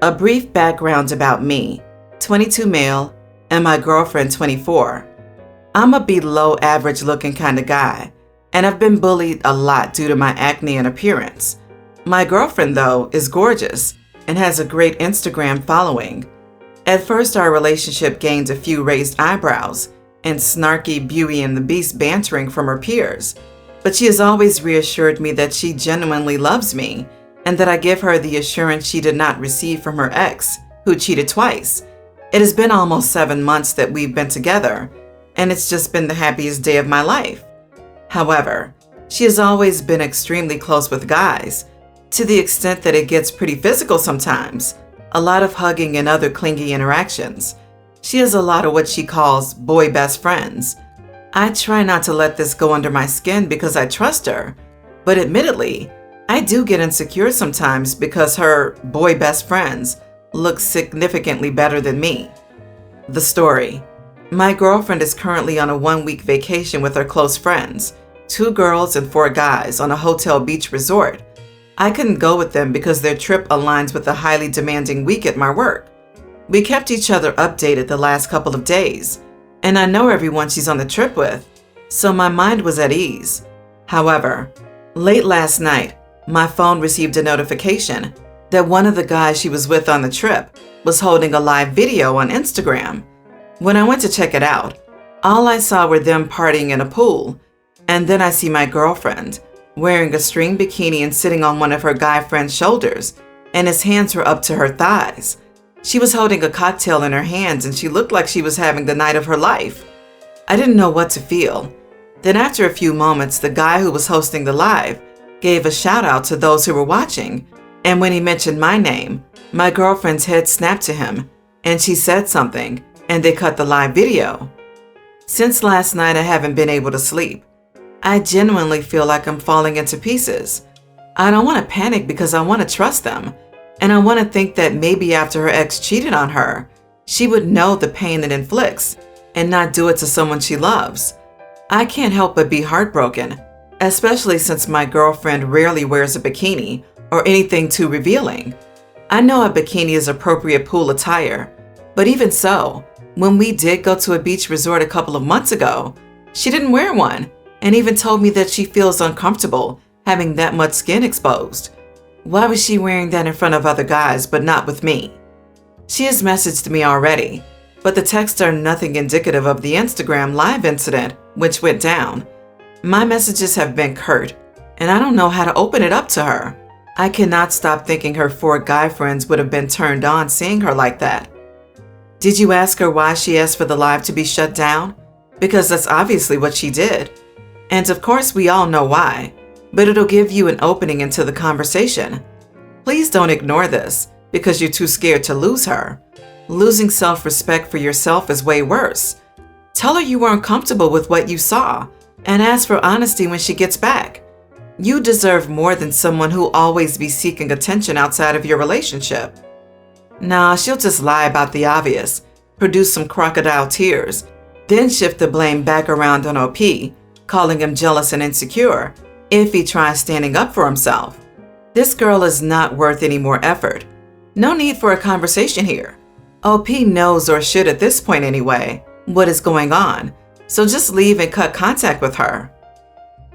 A brief background about me: 22 male, and my girlfriend 24. I'm a below average looking kind of guy, and I've been bullied a lot due to my acne and appearance. My girlfriend, though, is gorgeous and has a great Instagram following. At first, our relationship gained a few raised eyebrows and snarky Beauty and the Beast bantering from her peers, but she has always reassured me that she genuinely loves me and that I give her the assurance she did not receive from her ex, who cheated twice. It has been almost 7 months that we've been together, and it's just been the happiest day of my life. However, she has always been extremely close with guys, to the extent that it gets pretty physical sometimes, a lot of hugging and other clingy interactions. She has a lot of what she calls boy best friends. I try not to let this go under my skin because I trust her, but admittedly, I do get insecure sometimes because her boy best friends look significantly better than me. The story: my girlfriend is currently on a 1-week vacation with her close friends, 2 girls and 4 guys, on a hotel beach resort. I couldn't go with them because their trip aligns with a highly demanding week at my work. We kept each other updated the last couple of days, and I know everyone she's on the trip with, so my mind was at ease. However, late last night, my phone received a notification that one of the guys she was with on the trip was holding a live video on Instagram. When I went to check it out, all I saw were them partying in a pool, and then I see my girlfriend wearing a string bikini and sitting on one of her guy friend's shoulders, and his hands were up to her thighs. She was holding a cocktail in her hands, and she looked like she was having the night of her life. I didn't know what to feel. Then after a few moments, the guy who was hosting the live gave a shout out to those who were watching, and when he mentioned my name, my girlfriend's head snapped to him, and she said something, and they cut the live video. Since last night, I haven't been able to sleep. I genuinely feel like I'm falling into pieces. I don't want to panic because I want to trust them, and I want to think that maybe after her ex cheated on her, she would know the pain it inflicts and not do it to someone she loves. I can't help but be heartbroken, especially since my girlfriend rarely wears a bikini or anything too revealing. I know a bikini is appropriate pool attire, but even so, when we did go to a beach resort a couple of months ago, she didn't wear one and even told me that she feels uncomfortable having that much skin exposed. Why was she wearing that in front of other guys but not with me? She has messaged me already, but the texts are nothing indicative of the Instagram live incident which went down. My messages have been curt, and I don't know how to open it up to her. I cannot stop thinking her 4 guy friends would have been turned on seeing her like that. Did you ask her why she asked for the live to be shut down? Because that's obviously what she did. And of course we all know why, but it'll give you an opening into the conversation. Please don't ignore this because you're too scared to lose her. Losing self-respect for yourself is way worse. Tell her you weren't comfortable with what you saw and ask for honesty when she gets back. You deserve more than someone who'll always be seeking attention outside of your relationship. Nah, she'll just lie about the obvious, produce some crocodile tears, then shift the blame back around on OP, calling him jealous and insecure if he tries standing up for himself. This girl is not worth any more effort. No need for a conversation here. OP knows, or should at this point anyway, what is going on, so just leave and cut contact with her.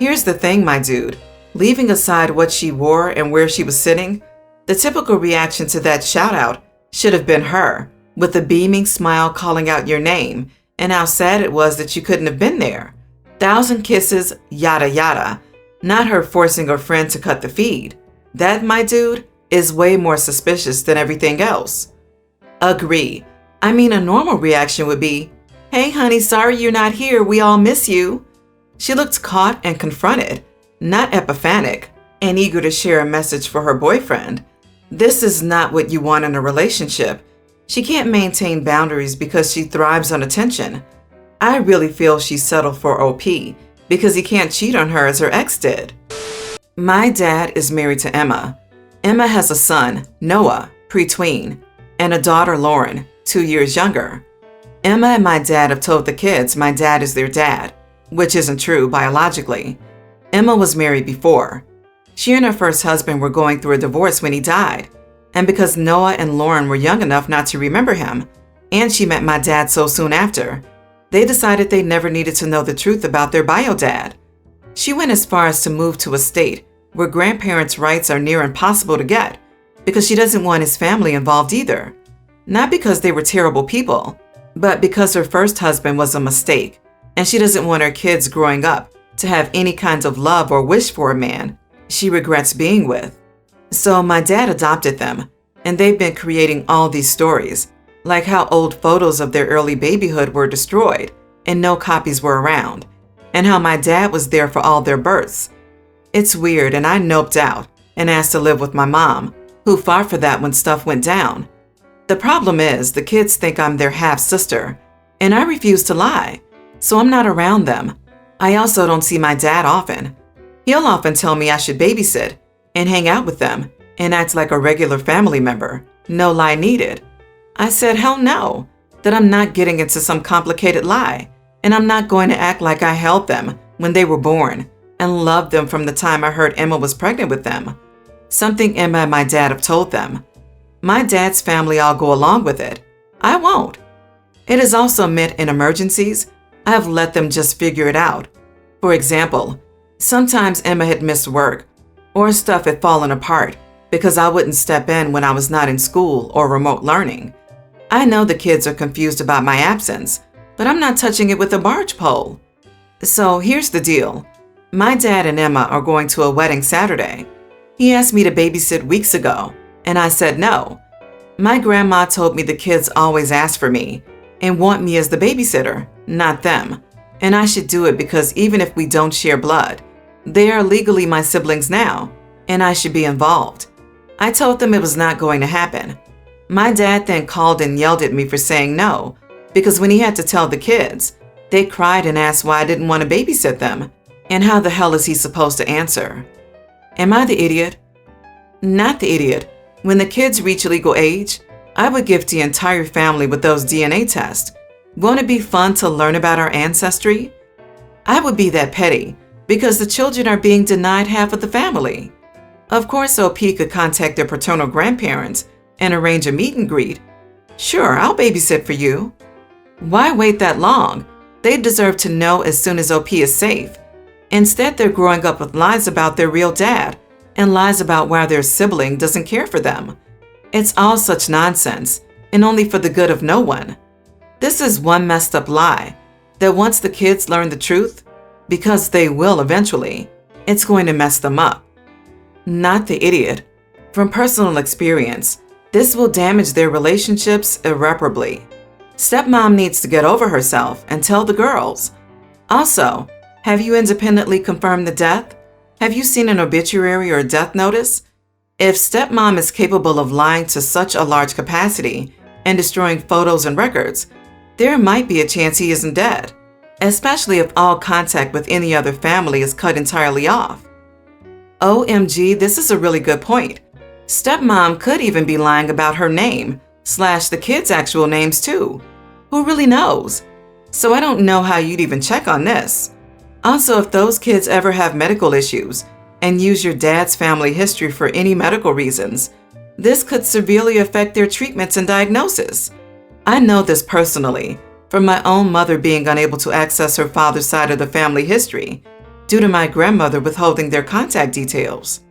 Here's the thing, my dude. Leaving aside what she wore and where she was sitting, the typical reaction to that shout out should have been her, with a beaming smile calling out your name and how sad it was that you couldn't have been there. 1,000 kisses, yada yada, not her forcing her friend to cut the feed. That, my dude, is way more suspicious than everything else. Agree. I mean, a normal reaction would be, "Hey honey, sorry you're not here, we all miss you." She looked caught and confronted, not epiphanic, and eager to share a message for her boyfriend. This is not what you want in a relationship. She can't maintain boundaries because she thrives on attention. I really feel she settled for OP because he can't cheat on her as her ex did. My dad is married to Emma. Emma has a son, Noah, pre-tween, and a daughter, Lauren, 2 years younger. Emma and my dad have told the kids my dad is their dad, which isn't true biologically. Emma was married before. She and her first husband were going through a divorce when he died, And because Noah and Lauren were young enough not to remember him, and she met my dad so soon after, they decided they never needed to know the truth about their bio dad. She went as far as to move to a state where grandparents' rights are near impossible to get because she doesn't want his family involved either. Not because they were terrible people, but because her first husband was a mistake, and she doesn't want her kids growing up to have any kinds of love or wish for a man she regrets being with. So my dad adopted them, and they've been creating all these stories, like how old photos of their early babyhood were destroyed and no copies were around, and how my dad was there for all their births. It's weird, and I noped out and asked to live with my mom, who fought for that when stuff went down. The problem is the kids think I'm their half-sister, and I refuse to lie, so I'm not around them. I also don't see my dad often. He'll often tell me I should babysit and hang out with them and act like a regular family member. No lie needed. I said, hell no, that I'm not getting into some complicated lie, and I'm not going to act like I held them when they were born and loved them from the time I heard Emma was pregnant with them. Something Emma and my dad have told them. My dad's family all go along with it. I won't. It is also meant in emergencies. I have let them just figure it out. For example, sometimes Emma had missed work or stuff had fallen apart because I wouldn't step in when I was not in school or remote learning. I know the kids are confused about my absence, but I'm not touching it with a barge pole. So here's the deal. My dad and Emma are going to a wedding Saturday. He asked me to babysit weeks ago, and I said no. My grandma told me the kids always ask for me and want me as the babysitter, not them. And I should do it because even if we don't share blood, they are legally my siblings now, and I should be involved. I told them it was not going to happen. My dad then called and yelled at me for saying no, because when he had to tell the kids, they cried and asked why I didn't want to babysit them, and how the hell is he supposed to answer? Am I the idiot? Not the idiot. When the kids reach legal age, I would gift the entire family with those DNA tests. Won't it be fun to learn about our ancestry? I would be that petty because the children are being denied half of the family. Of course, OP could contact their paternal grandparents and arrange a meet and greet. Sure, I'll babysit for you. Why wait that long? They deserve to know as soon as OP is safe. Instead, they're growing up with lies about their real dad and lies about why their sibling doesn't care for them. It's all such nonsense and only for the good of no one. This is one messed up lie that once the kids learn the truth, because they will eventually, it's going to mess them up. Not the idiot. From personal experience, this will damage their relationships irreparably. Stepmom needs to get over herself and tell the girls. Also, have you independently confirmed the death? Have you seen an obituary or death notice? If stepmom is capable of lying to such a large capacity and destroying photos and records, there might be a chance he isn't dead, especially if all contact with any other family is cut entirely off. OMG, this is a really good point. Stepmom could even be lying about her name / the kids' actual names too. Who really knows? So I don't know how you'd even check on this. Also, if those kids ever have medical issues and use your dad's family history for any medical reasons, this could severely affect their treatments and diagnosis. I know this personally from my own mother being unable to access her father's side of the family history due to my grandmother withholding their contact details.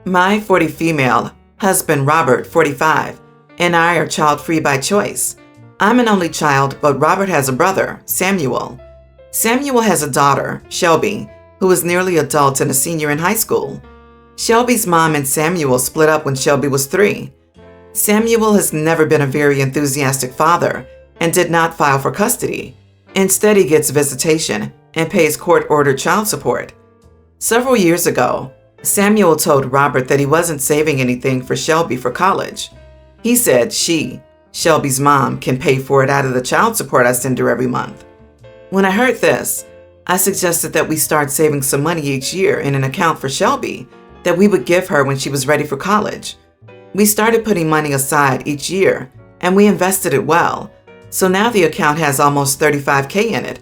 My 40 female husband Robert, 45, and I are child-free by choice. I'm an only child, but Robert has a brother, Samuel. Samuel has a daughter, Shelby, who is nearly adult and a senior in high school. Shelby's mom and Samuel split up when Shelby was 3. Samuel has never been a very enthusiastic father and did not file for custody. Instead, he gets visitation and pays court-ordered child support. Several years ago, Samuel told Robert that he wasn't saving anything for Shelby for college. He said she, Shelby's mom, can pay for it out of the child support I send her every month. When I heard this, I suggested that we start saving some money each year in an account for Shelby that we would give her when she was ready for college. We started putting money aside each year, and we invested it well, so now the account has almost $35K in it.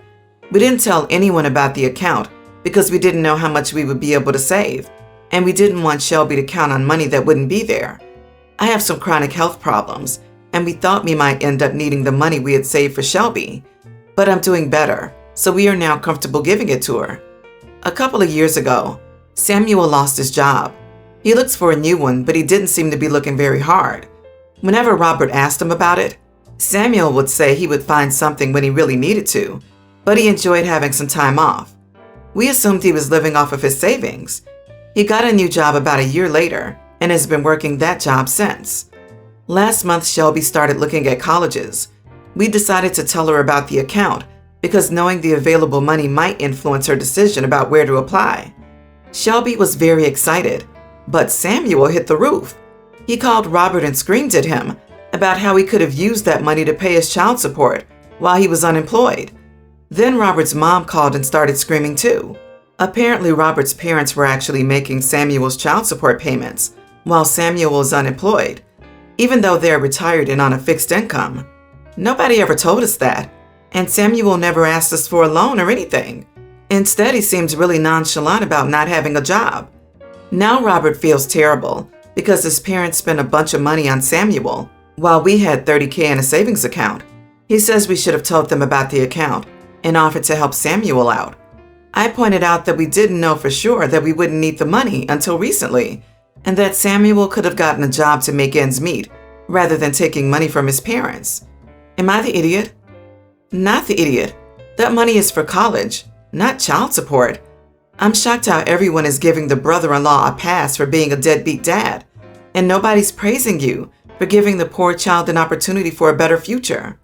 We didn't tell anyone about the account because we didn't know how much we would be able to save, and we didn't want Shelby to count on money that wouldn't be there. I have some chronic health problems, and we thought we might end up needing the money we had saved for Shelby. But I'm doing better, so we are now comfortable giving it to her. A couple of years ago, Samuel lost his job. He looks for a new one, but he didn't seem to be looking very hard. Whenever Robert asked him about it, Samuel would say he would find something when he really needed to, but he enjoyed having some time off. We assumed he was living off of his savings. He got a new job about a year later and has been working that job since. Last month, Shelby started looking at colleges. We decided to tell her about the account because knowing the available money might influence her decision about where to apply. Shelby was very excited, but Samuel hit the roof. He called Robert and screamed at him about how he could have used that money to pay his child support while he was unemployed. Then Robert's mom called and started screaming too. Apparently, Robert's parents were actually making Samuel's child support payments while Samuel was unemployed, even though they're retired and on a fixed income. Nobody ever told us that, and Samuel never asked us for a loan or anything. Instead, he seems really nonchalant about not having a job. Now Robert feels terrible because his parents spent a bunch of money on Samuel while we had $30,000 in a savings account. He says we should have told them about the account and offered to help Samuel out. I pointed out that we didn't know for sure that we wouldn't need the money until recently, and that Samuel could have gotten a job to make ends meet rather than taking money from his parents. Am I the idiot? Not the idiot. That money is for college, not child support. I'm shocked how everyone is giving the brother-in-law a pass for being a deadbeat dad, and nobody's praising you for giving the poor child an opportunity for a better future.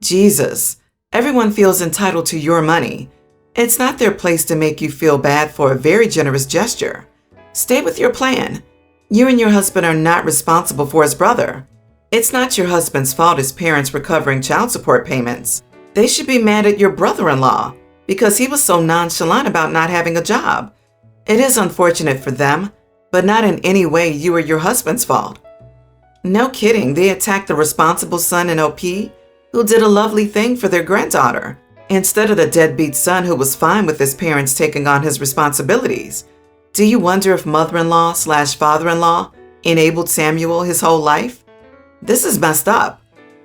Jesus, everyone feels entitled to your money. It's not their place to make you feel bad for a very generous gesture. Stay with your plan. You and your husband are not responsible for his brother. It's not your husband's fault his parents were covering child support payments. They should be mad at your brother-in-law because he was so nonchalant about not having a job. It is unfortunate for them, but not in any way you or your husband's fault. No kidding, they attacked the responsible son in OP who did a lovely thing for their granddaughter, instead of the deadbeat son who was fine with his parents taking on his responsibilities. Do you wonder if mother-in-law/father-in-law enabled Samuel his whole life? This is messed up.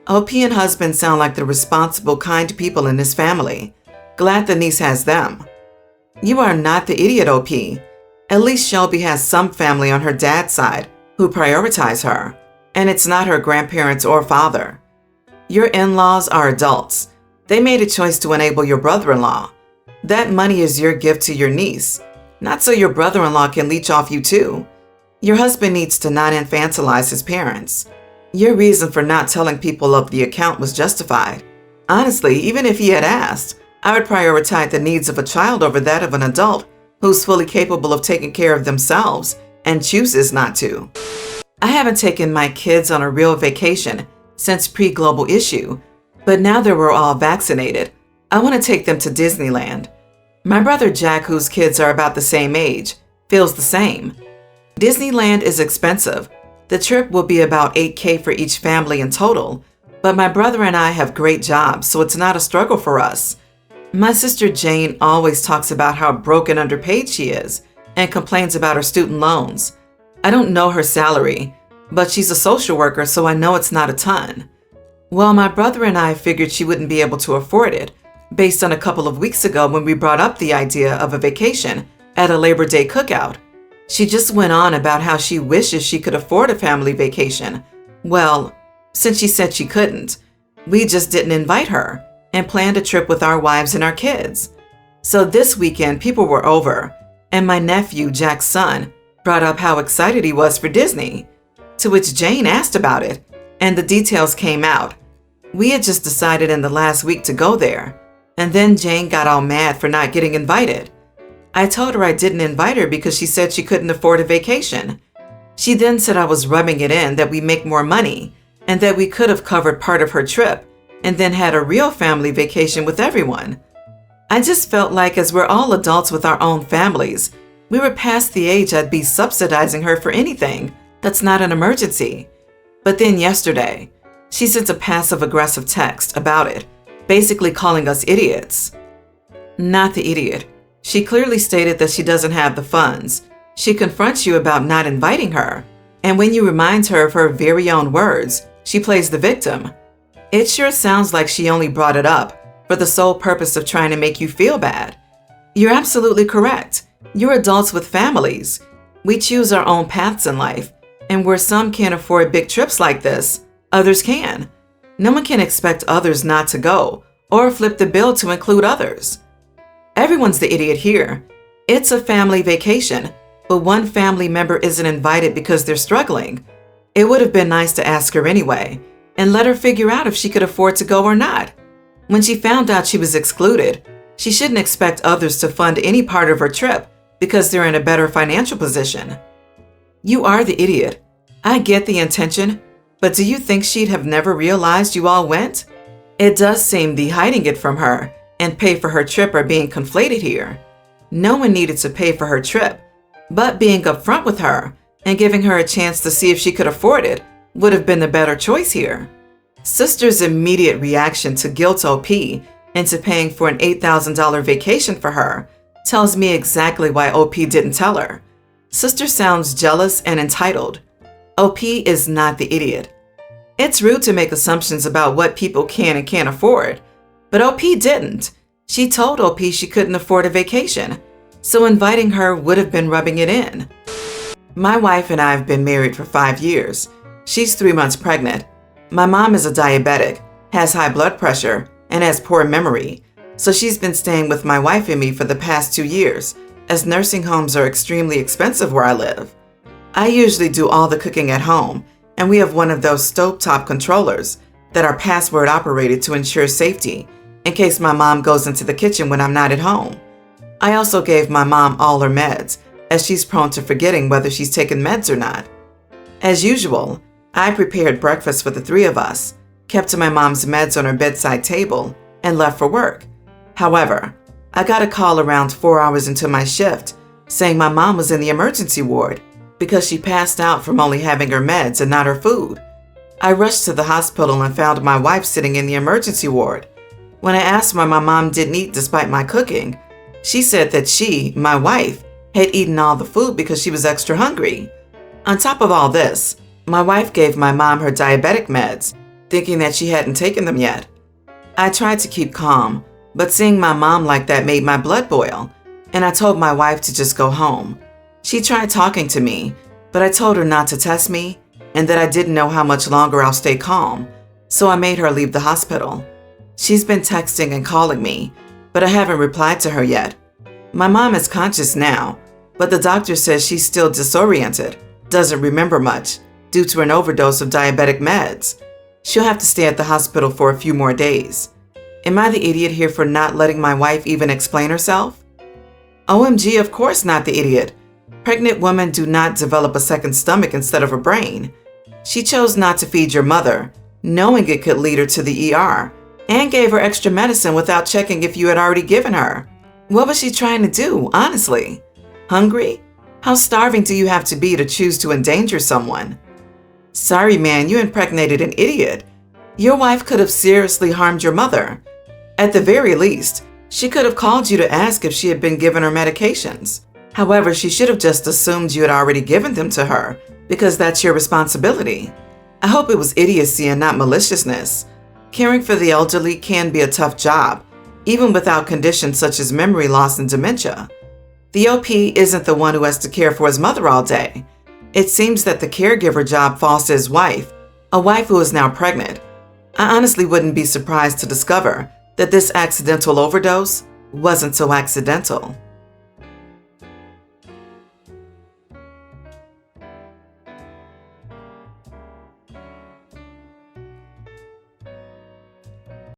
OP and husband sound like the responsible, kind people in this family. Glad the niece has them. You are not the idiot, OP. At least Shelby has some family on her dad's side who prioritize her, and it's not her grandparents or father. Your in-laws are adults. They made a choice to enable your brother-in-law. That money is your gift to your niece, not so your brother-in-law can leech off you too. Your husband needs to not infantilize his parents. Your reason for not telling people of the account was justified. Honestly, even if he had asked, I would prioritize the needs of a child over that of an adult who's fully capable of taking care of themselves and chooses not to. I haven't taken my kids on a real vacation since pre-global issue, but now that we're all vaccinated, I want to take them to Disneyland. My brother Jack, whose kids are about the same age, feels the same. Disneyland is expensive. The trip will be about $8,000 for each family in total, but my brother and I have great jobs, so it's not a struggle for us. My sister Jane always talks about how broke and underpaid she is and complains about her student loans. I don't know her salary, but she's a social worker, so I know it's not a ton. Well, my brother and I figured she wouldn't be able to afford it, based on a couple of weeks ago when we brought up the idea of a vacation at a Labor Day cookout. She just went on about how she wishes she could afford a family vacation. Well, since she said she couldn't, we just didn't invite her and planned a trip with our wives and our kids. So this weekend, people were over, and my nephew, Jack's son, brought up how excited he was for Disney, to which Jane asked about it, and the details came out. We had just decided in the last week to go there, and then Jane got all mad for not getting invited. I told her I didn't invite her because she said she couldn't afford a vacation. She then said I was rubbing it in that we make more money and that we could have covered part of her trip and then had a real family vacation with everyone. I just felt like as we're all adults with our own families, we were past the age I'd be subsidizing her for anything that's not an emergency. But then yesterday, she sent a passive-aggressive text about it, basically calling us idiots. Not the idiot. She clearly stated that she doesn't have the funds. She confronts you about not inviting her, And when you remind her of her very own words, she plays the victim. It sure sounds like she only brought it up for the sole purpose of trying to make you feel bad. You're absolutely correct. You're adults with families. We choose our own paths in life, and where some can't afford big trips like this, others can. No one can expect others not to go or flip the bill to include others. Everyone's the idiot here. It's a family vacation, but one family member isn't invited because they're struggling. It would have been nice to ask her anyway and let her figure out if she could afford to go or not. When she found out she was excluded, she shouldn't expect others to fund any part of her trip because they're in a better financial position. You are the idiot. I get the intention, but do you think she'd have never realized you all went? It does seem the hiding it from her and pay for her trip are being conflated here. No one needed to pay for her trip, but being upfront with her and giving her a chance to see if she could afford it would have been the better choice here. Sister's immediate reaction to guilt OP into paying for an $8,000 vacation for her tells me exactly why OP didn't tell her. Sister sounds jealous and entitled. OP is not the idiot. It's rude to make assumptions about what people can and can't afford, but OP didn't. She told OP she couldn't afford a vacation, so inviting her would have been rubbing it in. My wife and I have been married for 5 years. She's 3 months pregnant. My mom is a diabetic, has high blood pressure, and has poor memory, so she's been staying with my wife and me for the past 2 years, as nursing homes are extremely expensive where I live. I usually do all the cooking at home, and we have one of those stovetop controllers that are password operated to ensure safety in case my mom goes into the kitchen when I'm not at home. I also gave my mom all her meds, as she's prone to forgetting whether she's taken meds or not. As usual, I prepared breakfast for the 3 of us, kept my mom's meds on her bedside table, and left for work. However, I got a call around 4 hours into my shift saying my mom was in the emergency ward because she passed out from only having her meds and not her food. I rushed to the hospital and found my wife sitting in the emergency ward. When I asked why my mom didn't eat despite my cooking, she said that she, my wife, had eaten all the food because she was extra hungry. On top of all this, my wife gave my mom her diabetic meds, thinking that she hadn't taken them yet. I tried to keep calm, but seeing my mom like that made my blood boil, and I told my wife to just go home. She tried talking to me, but I told her not to test me and that I didn't know how much longer I'll stay calm, so I made her leave the hospital. She's been texting and calling me, but I haven't replied to her yet. My mom is conscious now, but the doctor says she's still disoriented, doesn't remember much, due to an overdose of diabetic meds. She'll have to stay at the hospital for a few more days. Am I the idiot here for not letting my wife even explain herself? OMG, of course not the idiot. Pregnant women do not develop a second stomach instead of a brain. She chose not to feed your mother, knowing it could lead her to the ER, and gave her extra medicine without checking if you had already given her. What was she trying to do, honestly? Hungry? How starving do you have to be to choose to endanger someone? Sorry, man, you impregnated an idiot. Your wife could have seriously harmed your mother. At the very least, she could have called you to ask if she had been given her medications. However, she should have just assumed you had already given them to her, because that's your responsibility. I hope it was idiocy and not maliciousness. Caring for the elderly can be a tough job, even without conditions such as memory loss and dementia. The OP isn't the one who has to care for his mother all day. It seems that the caregiver job falls to his wife, a wife who is now pregnant. I honestly wouldn't be surprised to discover that this accidental overdose wasn't so accidental.